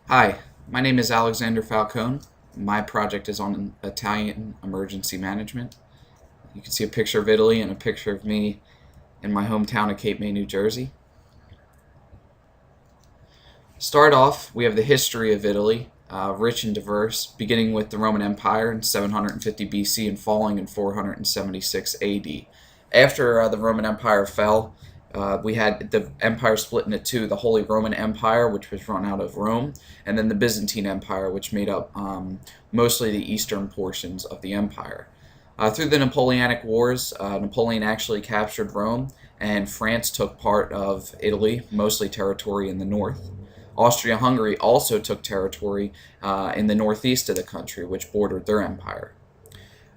Hi, my name is Alexander Falcone. My project is on Italian emergency management. You can see a picture of Italy and a picture of me in my hometown of Cape May, New Jersey. Start off, we have the history of Italy, rich and diverse, beginning with the Roman Empire in 750 BC and falling in 476 AD. After the Roman Empire fell, we had the empire split into two: the Holy Roman Empire, which was run out of Rome, and then the Byzantine Empire, which made up mostly the eastern portions of the empire. Through the Napoleonic Wars, Napoleon actually captured Rome, and France took part of Italy, mostly territory in the north. Austria-Hungary also took territory in the northeast of the country, which bordered their empire.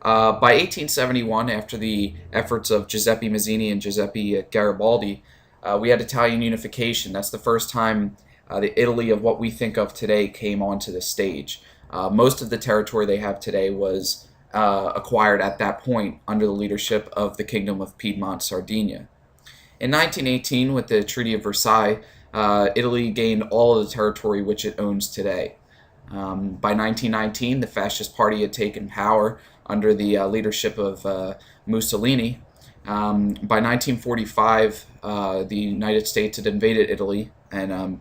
By 1871, after the efforts of Giuseppe Mazzini and Giuseppe Garibaldi, we had Italian unification. That's the first time the Italy of what we think of today came onto the stage. Most of the territory they have today was acquired at that point under the leadership of the Kingdom of Piedmont, Sardinia. In 1918, with the Treaty of Versailles, Italy gained all of the territory which it owns today. By 1919, the Fascist Party had taken power under the leadership of Mussolini. By 1945, the United States had invaded Italy, and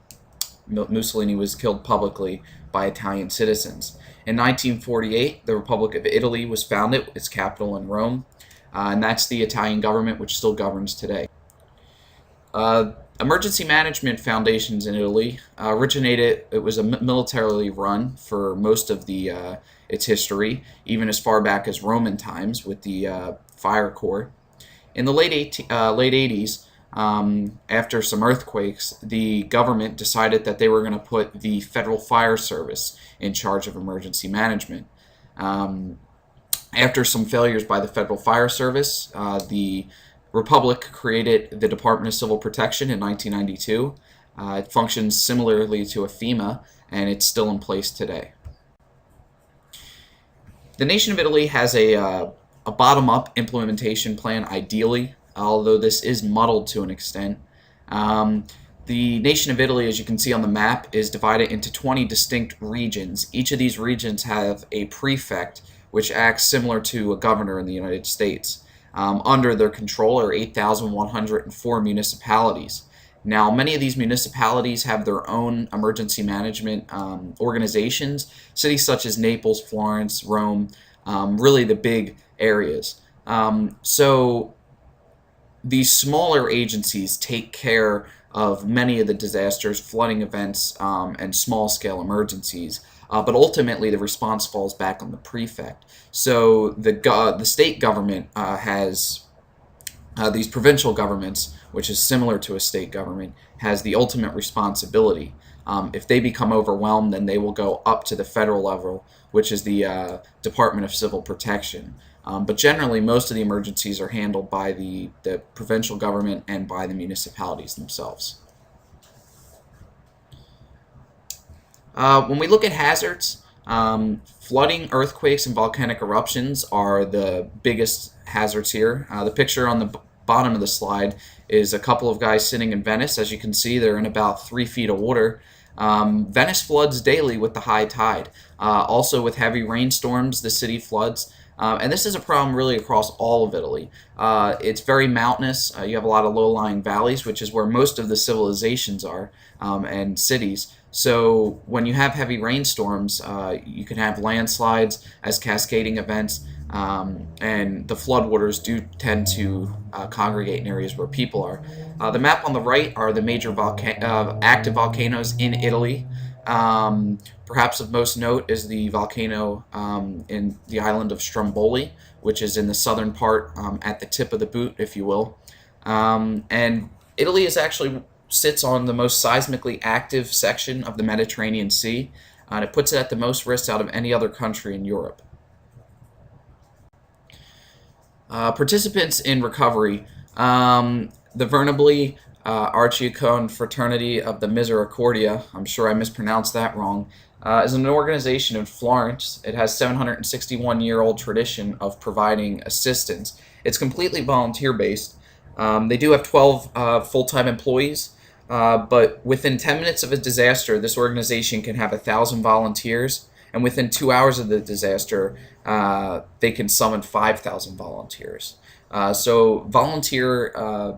Mussolini was killed publicly by Italian citizens. In 1948, the Republic of Italy was founded, its capital in Rome, and that's the Italian government which still governs today. Emergency management foundations in Italy originated. It was a militarily run for most of its history, even as far back as Roman times with the fire corps. In the late 80s, after some earthquakes, the government decided that they were going to put the Federal Fire Service in charge of emergency management. After some failures by the Federal Fire Service, the Republic created the Department of Civil Protection in 1992. It functions similarly to a FEMA, and it's still in place today. The nation of Italy has a bottom-up implementation plan, ideally, although this is muddled to an extent. The nation of Italy, as you can see on the map, is divided into 20 distinct regions. Each of these regions have a prefect, which acts similar to a governor in the United States. Under their control are 8,104 municipalities. Now, many of these municipalities have their own emergency management organizations, cities such as Naples, Florence, Rome, really the big areas. So these smaller agencies take care of many of the disasters, flooding events, and small-scale emergencies. But ultimately, the response falls back on the prefect. So the state government has these provincial governments, which is similar to a state government, has the ultimate responsibility. If they become overwhelmed, then they will go up to the federal level, which is the Department of Civil Protection. But generally, most of the emergencies are handled by the provincial government and by the municipalities themselves. When we look at hazards, flooding, earthquakes, and volcanic eruptions are the biggest hazards here. The picture on the bottom of the slide is a couple of guys sitting in Venice. As you can see, they're in about 3 feet of water. Venice floods daily with the high tide. Also with heavy rainstorms, the city floods. And this is a problem really across all of Italy. It's very mountainous. You have a lot of low-lying valleys, which is where most of the civilizations are, and cities. So when you have heavy rainstorms, you can have landslides as cascading events, and the floodwaters do tend to congregate in areas where people are. The map on the right are the major active volcanoes in Italy. Perhaps of most note is the volcano in the island of Stromboli, which is in the southern part, at the tip of the boot, if you will. And Italy is actually sits on the most seismically active section of the Mediterranean Sea, and it puts it at the most risk out of any other country in Europe. Participants in recovery. The Vernobili Archiacone Fraternity of the Misericordia, I'm sure I mispronounced that wrong, is an organization in Florence. It has 761-year-old tradition of providing assistance. It's completely volunteer-based. They do have 12 full-time employees. But within 10 minutes of a disaster, this organization can have 1,000 volunteers, and within 2 hours of the disaster, they can summon 5,000 volunteers. So volunteer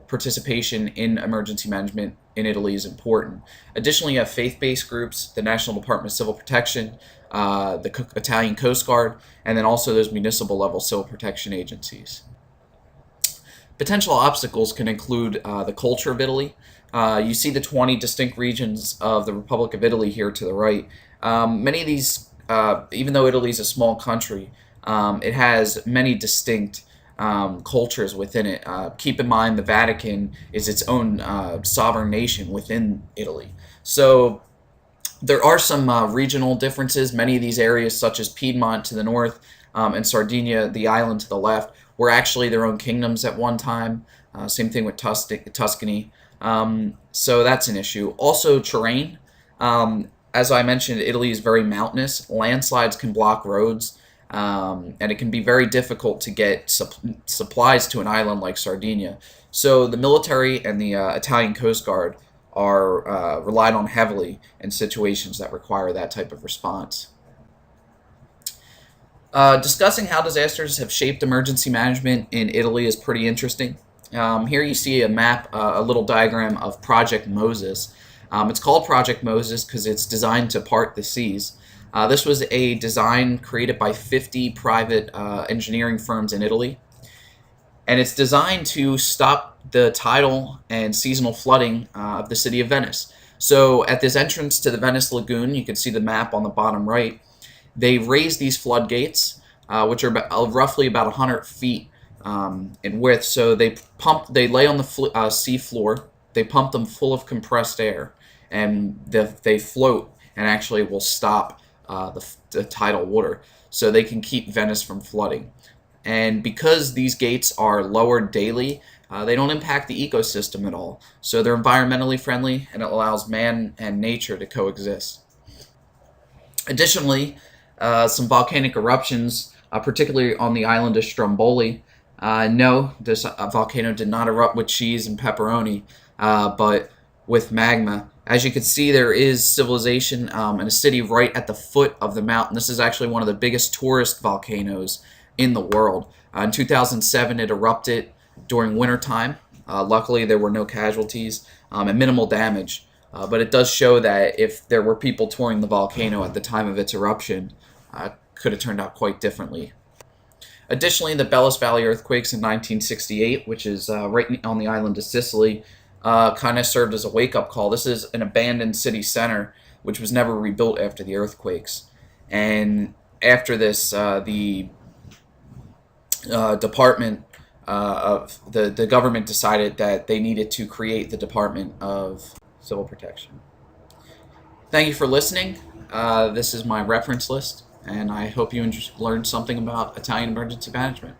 participation in emergency management in Italy is important. Additionally, you have faith-based groups, the National Department of Civil Protection, the Italian Coast Guard, and then also those municipal level civil protection agencies. Potential obstacles can include the culture of Italy. You see the 20 distinct regions of the Republic of Italy here to the right. Many of these, even though Italy is a small country, it has many distinct cultures within it. Keep in mind the Vatican is its own sovereign nation within Italy. So there are some regional differences. Many of these areas, such as Piedmont to the north and Sardinia, the island to the left, were actually their own kingdoms at one time. Same thing with Tuscany. So that's an issue. Also, terrain. As I mentioned, Italy is very mountainous. Landslides can block roads, and it can be very difficult to get supplies to an island like Sardinia. So the military and the Italian Coast Guard are relied on heavily in situations that require that type of response. Discussing how disasters have shaped emergency management in Italy is pretty interesting. Here you see a map, a little diagram of Project Moses. It's called Project Moses because it's designed to part the seas. This was a design created by 50 private engineering firms in Italy. And it's designed to stop the tidal and seasonal flooding of the city of Venice. So at this entrance to the Venice Lagoon, you can see the map on the bottom right, they raised these floodgates, which are roughly about 100 feet in width. So they lay on the sea floor, they pump them full of compressed air, and they float and actually will stop the tidal water, so they can keep Venice from flooding. And because these gates are lowered daily, they don't impact the ecosystem at all. So they're environmentally friendly, and it allows man and nature to coexist. Additionally, some volcanic eruptions, particularly on the island of Stromboli. No, this volcano did not erupt with cheese and pepperoni, but with magma. As you can see, there is civilization and a city right at the foot of the mountain. This is actually one of the biggest tourist volcanoes in the world. In 2007, it erupted during wintertime. Luckily, there were no casualties and minimal damage. But it does show that if there were people touring the volcano at the time of its eruption, could have turned out quite differently. Additionally, the Bellis Valley earthquakes in 1968, which is right on the island of Sicily, kind of served as a wake-up call. This is an abandoned city center, which was never rebuilt after the earthquakes. And after this, the department of the government decided that they needed to create the Department of Civil Protection. Thank you for listening. This is my reference list, and I hope you learned something about Italian emergency management.